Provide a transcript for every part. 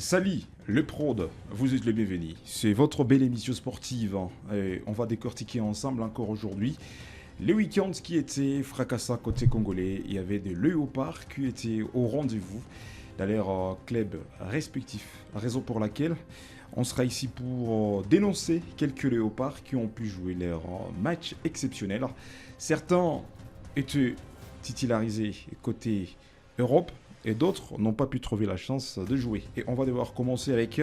Salut, le prod, vous êtes les bienvenus. C'est votre belle émission sportive, hein, et on va décortiquer ensemble encore aujourd'hui les week-ends qui étaient fracassants côté congolais. Il y avait des léopards qui étaient au rendez-vous dans leurs clubs respectifs. Raison pour laquelle on sera ici pour dénoncer quelques léopards qui ont pu jouer leur match exceptionnel. Certains étaient titularisés côté Europe et d'autres n'ont pas pu trouver la chance de jouer. Et on va devoir commencer avec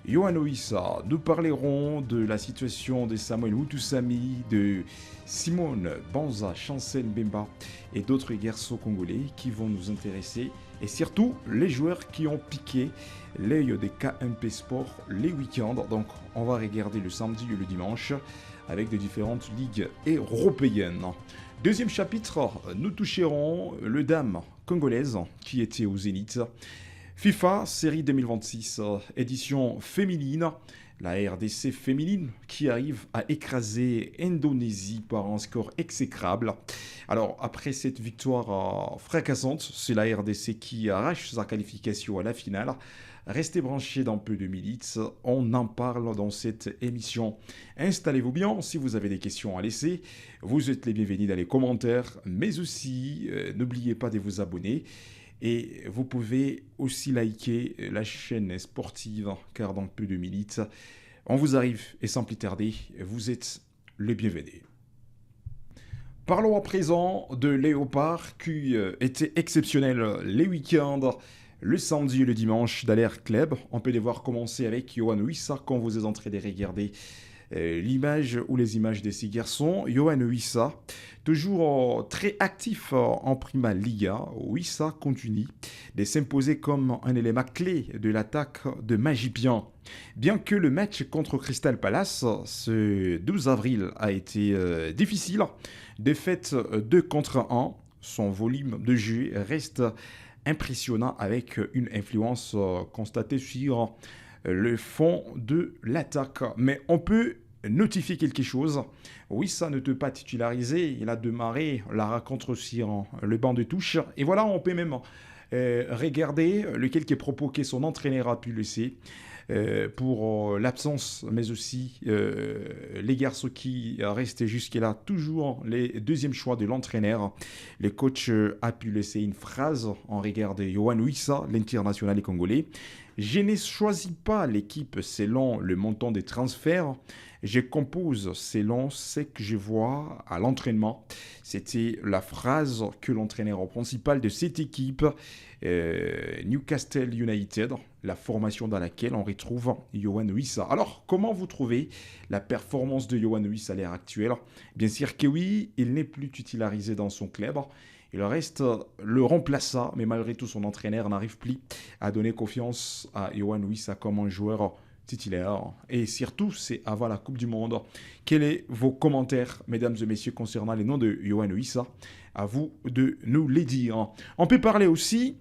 Yohan Wissa. Nous parlerons de la situation de Samuel Mutusami, de Simone Banza, Chancel Mbemba et d'autres garçons congolais qui vont nous intéresser. Et surtout, les joueurs qui ont piqué l'œil des KMP Sport les week-ends. Donc, on va regarder le samedi et le dimanche avec de différentes ligues européennes. Deuxième chapitre, nous toucherons le dame congolaise qui était au Zénith. FIFA série 2026, édition féminine. La RDC féminine qui arrive à écraser Indonésie par un score exécrable. Alors, après cette victoire fracassante, c'est la RDC qui arrache sa qualification à la finale. Restez branchés dans peu de minutes, on en parle dans cette émission. Installez-vous bien si vous avez des questions à laisser. Vous êtes les bienvenus dans les commentaires, mais aussi n'oubliez pas de vous abonner. Et vous pouvez aussi liker la chaîne sportive, car dans peu de minutes, on vous arrive et sans plus tarder, vous êtes les bienvenus. Parlons à présent de Léopard qui était exceptionnel les week-ends. Le samedi et le dimanche d'Alert Club, on peut les voir commencer avec Yohan Wissa quand vous êtes en train de regarder l'image ou les images de ces garçons. Yohan Wissa, toujours très actif en Prima Liga, Wissa continue de s'imposer comme un élément clé de l'attaque de Magipian. Bien que le match contre Crystal Palace, ce 12 avril, a été difficile, défaite 2 contre 1, son volume de jeu reste impressionnant avec une influence constatée sur le fond de l'attaque. Mais on peut notifier quelque chose. Oui, ça ne peut pas titulariser. Il a démarré la rencontre sur le banc de touche. Et voilà, on peut même regarder les quelques propos que son entraîneur a pu laisser. Pour l'absence, mais aussi les garçons qui restaient jusque-là, toujours les deuxièmes choix de l'entraîneur. Le coach a pu laisser une phrase en regard de Yohan Wissa, l'international congolais. Je ne choisis pas l'équipe selon le montant des transferts. Je compose selon ce que je vois à l'entraînement. C'était la phrase que l'entraîneur principal de cette équipe, Newcastle United, la formation dans laquelle on retrouve Yohan Wissa. Alors, comment vous trouvez la performance de Yohan Wissa à l'heure actuelle? Bien sûr que oui, il n'est plus titularisé dans son club. Il reste le remplaçant, mais malgré tout, son entraîneur n'arrive plus à donner confiance à Yohan Wissa comme un joueur titulaire. Et surtout, c'est avant la Coupe du Monde. Quels sont vos commentaires, mesdames et messieurs, concernant les noms de Yohan Wissa? À vous de nous les dire. On peut parler aussi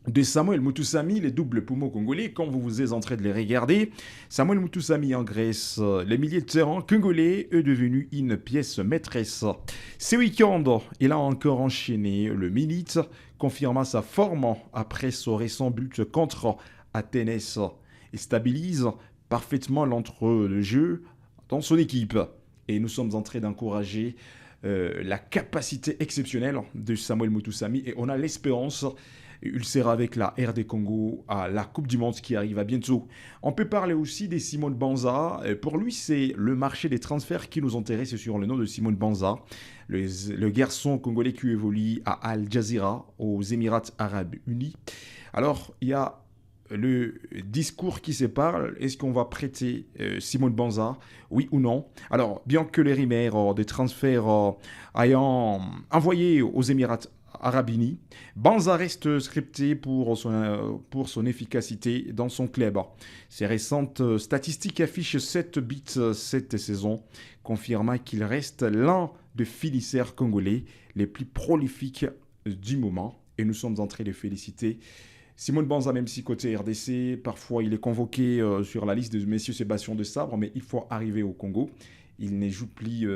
de Samuel Mutusami, les doubles poumons congolais, quand vous vous êtes en train de les regarder. Samuel Mutusami en Grèce, les milieux de terrain congolais est devenu une pièce maîtresse. Ce week-end, il a encore enchaîné le minute, confirmant sa forme après son récent but contre Athènes. Il stabilise parfaitement l'entre-deux-jeu dans son équipe. Et nous sommes en train d'encourager la capacité exceptionnelle de Samuel Mutusami et on a l'espérance. Il sera avec la RD Congo à la Coupe du Monde qui arrive à bientôt. On peut parler aussi de Simone Banza. Pour lui, c'est le marché des transferts qui nous intéresse sur le nom de Simone Banza. Le garçon congolais qui évolue à Al Jazeera, aux Émirats Arabes Unis. Alors, il y a le discours qui sépare. Est-ce qu'on va prêter Simone Banza, oui ou non? Alors, bien que les rumeurs des transferts ayant envoyé aux Émirats Arabes Unis, Banza reste scripté pour son efficacité dans son club. Ses récentes statistiques affichent 7 buts cette saison, confirmant qu'il reste l'un des finisseurs congolais les plus prolifiques du moment. Et nous sommes en train de féliciter Simone Banza, même si côté RDC, parfois il est convoqué sur la liste de messieurs Sébastien de Sabre, mais il faut arriver au Congo. Il ne joue plus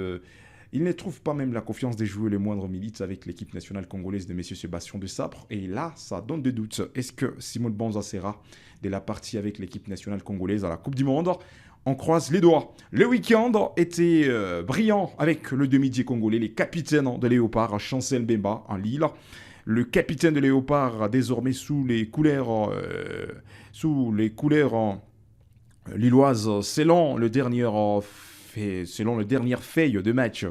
Il ne trouve pas même la confiance de jouer le moindre minute avec l'équipe nationale congolaise de M. Sébastien Desabre. Et là, ça donne des doutes. Est-ce que Simon Banza sera de la partie avec l'équipe nationale congolaise à la Coupe du Monde? On croise les doigts. Le week-end était brillant avec le demi-dieu congolais, les capitaines de Léopard, Chancel Mbemba en Lille. Le capitaine de Léopard, désormais sous les couleurs lilloises, selon le dernier feuille de match,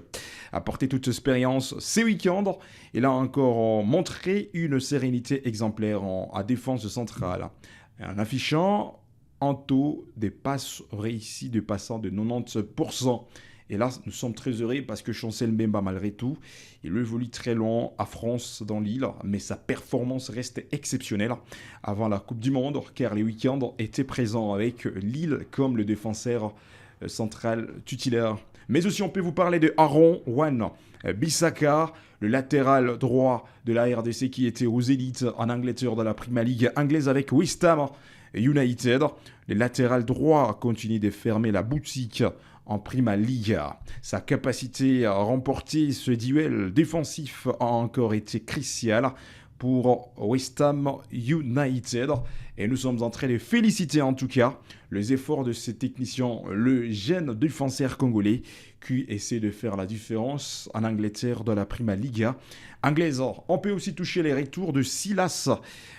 a porté toute expérience ce week-end. Il a encore montré une sérénité exemplaire à défense centrale, en affichant un taux de passes réussies de passant de 90%. Et là, nous sommes très heureux parce que Chancel Mbemba, malgré tout, il évolue très loin à France dans l'île, mais sa performance reste exceptionnelle avant la Coupe du Monde, car les week-ends étaient présents avec Lille comme le défenseur central titulaire. Mais aussi, on peut vous parler de Aaron Wan Bissaka, le latéral droit de la RDC qui était aux élites en Angleterre dans la Premier League anglaise avec West Ham United. Le latéral droit continue de fermer la boutique en Prima Liga. Sa capacité à remporter ce duel défensif a encore été cruciale pour West Ham United. Et nous sommes en train de féliciter en tout cas les efforts de ces techniciens, le jeune défenseur congolais qui essaie de faire la différence en Angleterre dans la Prima Liga anglaise. On peut aussi toucher les retours de Silas,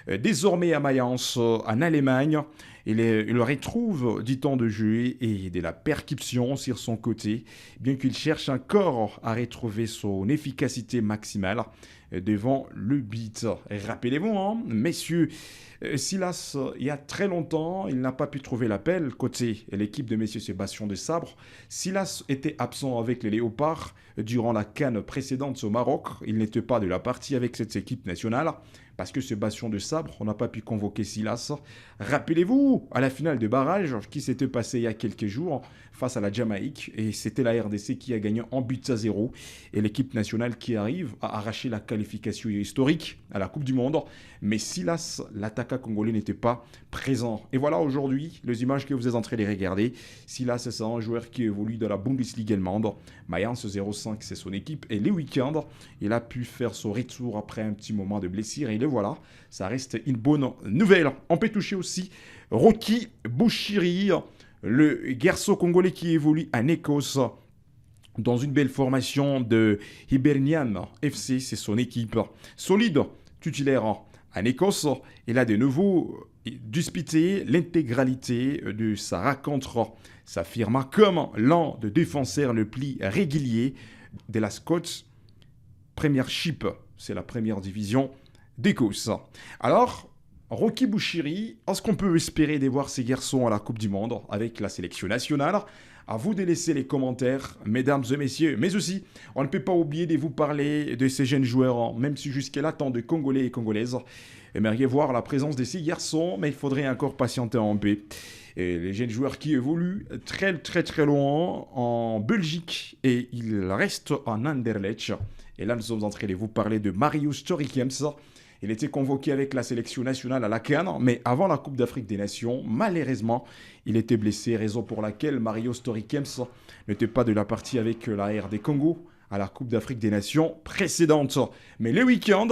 désormais à Mayence en Allemagne. Il retrouve du temps de jeu et de la percussion sur son côté, bien qu'il cherche encore à retrouver son efficacité maximale devant le but. Rappelez-vous, messieurs, Silas, il y a très longtemps, il n'a pas pu trouver l'appel côté l'équipe de messieurs Sébastien Desabre. Silas était absent avec les Léopards durant la CAN précédente au Maroc. Il n'était pas de la partie avec cette équipe nationale. Parce que Sébastien Desabre, on n'a pas pu convoquer Silas. Rappelez-vous, à la finale de barrage qui s'était passée il y a quelques jours face à la Jamaïque. Et c'était la RDC qui a gagné en but à 0. Et l'équipe nationale qui arrive à arracher la qualification historique à la Coupe du Monde. Mais Silas, l'attaquant congolais, n'était pas présent. Et voilà aujourd'hui, les images que vous êtes en train de regarder. Silas, c'est un joueur qui évolue dans la Bundesliga allemande. Mayence 05, c'est son équipe. Et les week-ends, il a pu faire son retour après un petit moment de blessure. Et le voilà, ça reste une bonne nouvelle. On peut toucher aussi Rocky Bouchiri, le garçon congolais qui évolue en Écosse dans une belle formation de Hibernian FC, c'est son équipe. Solide, titulaire en Écosse, il a de nouveau disputé l'intégralité de sa rencontre. S'affirma comme l'un des défenseurs le plus régulier de la Scots Premiership, c'est la première division d'Écosse. Alors, Rocky Bouchiri, est-ce qu'on peut espérer de voir ces garçons à la Coupe du Monde avec la sélection nationale? À vous de laisser les commentaires, mesdames et messieurs. Mais aussi, on ne peut pas oublier de vous parler de ces jeunes joueurs, même si jusqu'à-là, tant de Congolais et Congolaises aimeriez voir la présence de ces garçons, mais il faudrait encore patienter un peu. Et les jeunes joueurs qui évoluent très loin en Belgique et ils restent en Anderlecht. Et là, nous sommes en train de vous parler de Mario Storikems. Il était convoqué avec la sélection nationale à la CAN, mais avant la Coupe d'Afrique des Nations, malheureusement, il était blessé, raison pour laquelle Mario Storikems n'était pas de la partie avec la RD Congo à la Coupe d'Afrique des Nations précédente. Mais le week-end,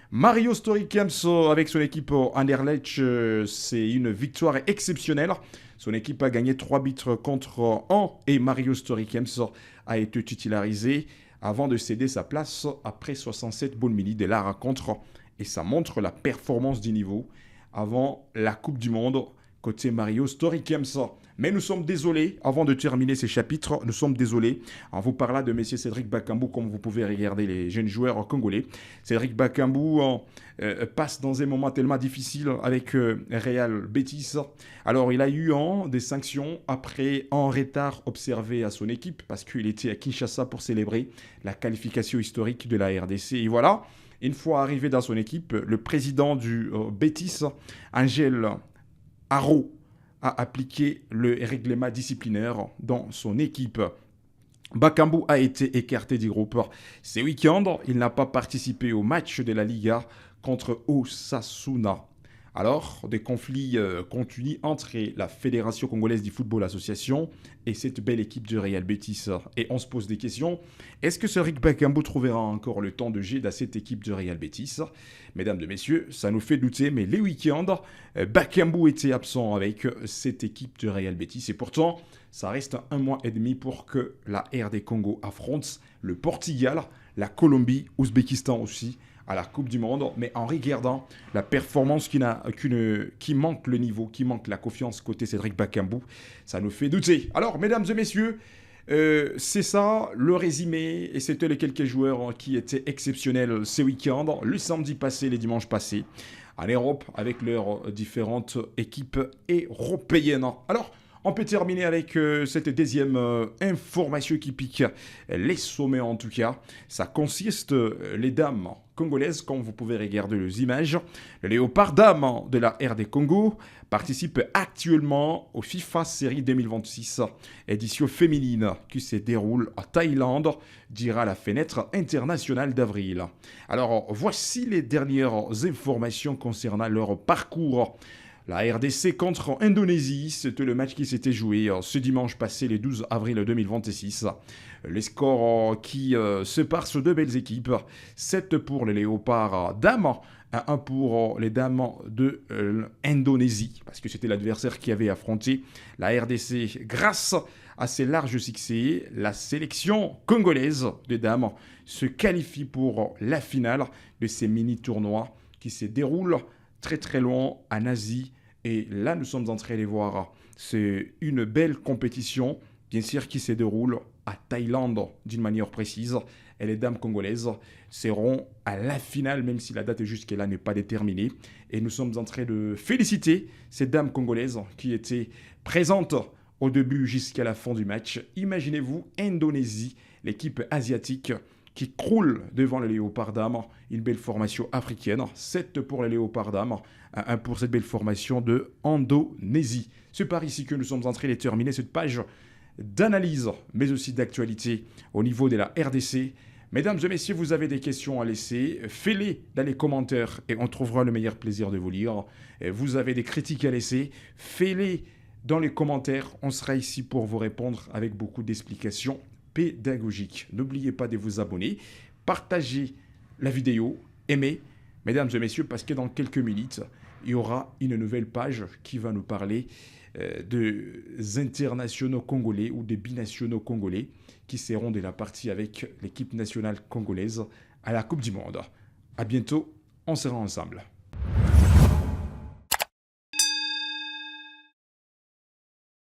Mario Storikems avec son équipe Anderlecht, c'est une victoire exceptionnelle. Son équipe a gagné 3 buts contre 1 et Mario Storikems a été titularisé avant de céder sa place après 67 bonnes minutes de la rencontre. Et ça montre la performance du niveau avant la Coupe du Monde côté Mario Storikems. Mais nous sommes désolés, avant de terminer ces chapitres, nous sommes désolés en vous parlant de M. Cédric Bakambu, comme vous pouvez regarder les jeunes joueurs congolais. Cédric Bakambu passe dans un moment tellement difficile avec Real Betis. Alors, il a eu des sanctions après un retard observé à son équipe parce qu'il était à Kinshasa pour célébrer la qualification historique de la RDC. Et voilà. Une fois arrivé dans son équipe, le président du Betis, Angel Haro, a appliqué le règlement disciplinaire dans son équipe. Bakambu a été écarté du groupe. Ce week-end, il n'a pas participé au match de la Liga contre Osasuna. Alors, des conflits continuent entre la Fédération congolaise du football association et cette belle équipe du Real Betis. Et on se pose des questions. Est-ce que ce Rick Bakambu trouvera encore le temps de jeu dans cette équipe du Real Betis? Mesdames et messieurs, ça nous fait douter, mais les week-ends, Bakambu était absent avec cette équipe du Real Betis. Et pourtant, ça reste 1 mois et demi pour que la RD Congo affronte le Portugal, la Colombie, Ouzbékistan aussi, à la Coupe du Monde, mais en regardant la performance qui manque le niveau, qui manque la confiance côté Cédric Bakambu, ça nous fait douter. Alors, mesdames et messieurs, c'est ça le résumé, et c'était les quelques joueurs qui étaient exceptionnels ce week-end, le samedi passé, les dimanches passés, en Europe, avec leurs différentes équipes européennes. Alors, on peut terminer avec cette deuxième information qui pique les sommets en tout cas. Ça consiste, les dames congolaises, comme vous pouvez regarder les images, le léopard dame de la RD Congo participe actuellement au FIFA Série 2026, édition féminine qui se déroule à Thaïlande, dira la fenêtre internationale d'avril. Alors voici les dernières informations concernant leur parcours. La RDC contre Indonésie, c'était le match qui s'était joué ce dimanche passé, le 12 avril 2026. Les scores qui séparent ces deux belles équipes, 7 pour les léopards dames, 1 pour les dames de l'Indonésie, parce que c'était l'adversaire qui avait affronté la RDC. Grâce à ces larges succès, la sélection congolaise des dames se qualifie pour la finale de ces mini-tournois qui se déroulent très très loin en Asie. Et là, nous sommes en train de voir, c'est une belle compétition, bien sûr, qui se déroule à Thaïlande d'une manière précise. Et les dames congolaises seront à la finale, même si la date jusqu'à-là n'est pas déterminée. Et nous sommes en train de féliciter ces dames congolaises qui étaient présentes au début jusqu'à la fin du match. Imaginez-vous, Indonésie, l'équipe asiatique qui croule devant les léopards dames, une belle formation africaine, 7 pour les léopards dames, 1 pour cette belle formation de Indonésie. C'est par ici que nous sommes en train de terminer cette page d'analyse, mais aussi d'actualité au niveau de la RDC. Mesdames et messieurs, vous avez des questions à laisser, faites-les dans les commentaires et on trouvera le meilleur plaisir de vous lire. Vous avez des critiques à laisser, faites-les dans les commentaires, on sera ici pour vous répondre avec beaucoup d'explications pédagogique. N'oubliez pas de vous abonner, partagez la vidéo, aimez, mesdames et messieurs, parce que dans quelques minutes, il y aura une nouvelle page qui va nous parler des internationaux congolais ou des binationaux congolais qui seront de la partie avec l'équipe nationale congolaise à la Coupe du Monde. À bientôt, on sera ensemble.